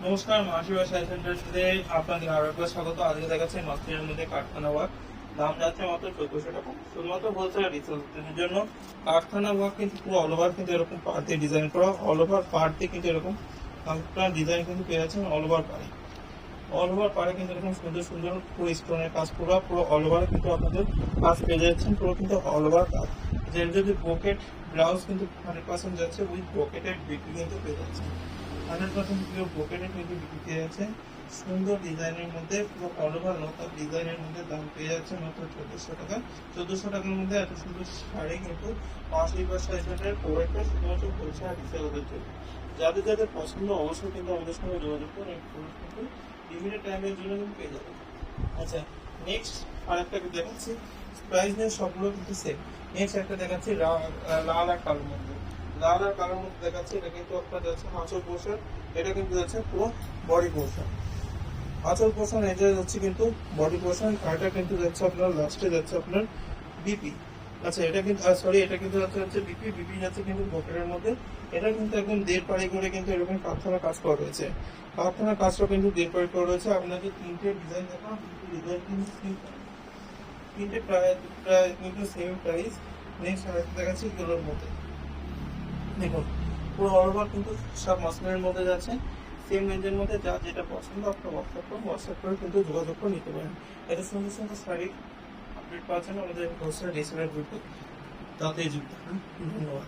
নমস্কার, মাসিবা শাড়ি সেন্টারে আপনাদের আরো একবার স্বাগত। আজকে দেখাচ্ছে মাসির মধ্যে কারখানা ওয়ার্ক, দাম যাচ্ছে মাত্র 1400 টাকা। শুধুমাত্র হোলসেল রিসেলের জন্য কারখানা ওয়ার্ক কিন্তু পুরো অল ওভার কিন্তু এরকম পাড় দিয়ে ডিজাইন করা, অল ওভার পাড় দিয়ে কিন্তু এরকম আপনার ডিজাইন কিন্তু পেয়ে যাচ্ছেন অল ওভার পাড়ে। অল ওভার পাড়ে কিন্তু এরকম সুন্দর সুন্দর পুরো স্টোনের কাজ, পুরো অল ওভার কিন্তু আপনাদের কাজ পেয়ে যাচ্ছেন, পুরো কিন্তু অল ওভার কাজ। যে যদি পকেট ব্লাউজ কিন্তু 100% যাচ্ছে, উইথ পকেটের বিক্রি কিন্তু পেয়ে যাচ্ছেন। 100% পিওর পকেটে কিন্তু বিক্রি পেয়ে যাচ্ছে। সুন্দর ডিজাইনের মধ্যে পুরো অল ওভার লতার ডিজাইনের মধ্যে দাম পেয়ে যাচ্ছে মাত্র 1400 টাকা। 1400 টাকার মধ্যে এত সুন্দর শাড়ি কিন্তু মাসিবা শাড়ি সেন্টারের প্রোডাক্টটা শুধুমাত্র বলছে আর রিসেলারদের জন্য। যাদের যাদের পছন্দ অবশ্যই কিন্তু আমাদের সঙ্গে যোগাযোগ করে কিন্তু বিভিন্ন টাইমের জন্য কিন্তু পেয়ে যাবেন। আচ্ছা, নেক্সট আরেকটা দেখাচ্ছি, প্রাইস নিয়ে সবগুলো কিন্তু সেম। নেক্সট একটা দেখাচ্ছি লাল আর কালোর মধ্যে। লাল আর কালোর মধ্যে দেখাচ্ছি, এটা কিন্তু আপনার যাচ্ছে আঁচল পোর্শন, এটা কিন্তু যাচ্ছে পুরো বডি পোর্শন। আঁচল পোর্শন এটা যাচ্ছে কিন্তু বডি পোর্শন, আর এটা কিন্তু যাচ্ছে আপনার লাস্টে যাচ্ছে আপনার বিপি। আচ্ছা, এটা কিন্তু সরি, এটা কিন্তু হচ্ছে বিপি। বিপি যাচ্ছে কিন্তু পকেটের মধ্যে। এটা কিন্তু একদম দেড় পাড়ি করে কিন্তু এরকম কারখানা কাজ করা রয়েছে। কারখানার কাজটা কিন্তু দেড় পাড়ি করা রয়েছে। আপনাকে তিনটে ডিজাইন দেখানো, ডিজাইন কিন্তু তিনটে প্রায় প্রায় কিন্তু সেম প্রাইস। নেক্সট আরেকটা দেখাচ্ছি এগুলোর মধ্যে। দেখুন, পুরো অল ওভার কিন্তু সব মাসলিনের মধ্যে যাচ্ছে। সেম রেঞ্জের মধ্যে যা যেটা পছন্দ আপনার হোয়াটসঅ্যাপ করে কিন্তু যোগাযোগ করে নিতে পারেন। এটা সুন্দর সুন্দর শাড়ি আপডেট পাওয়ার জন্য আমাদের হোলসেল রিসেলার গ্রুপে তাতে যুক্ত। ধন্যবাদ।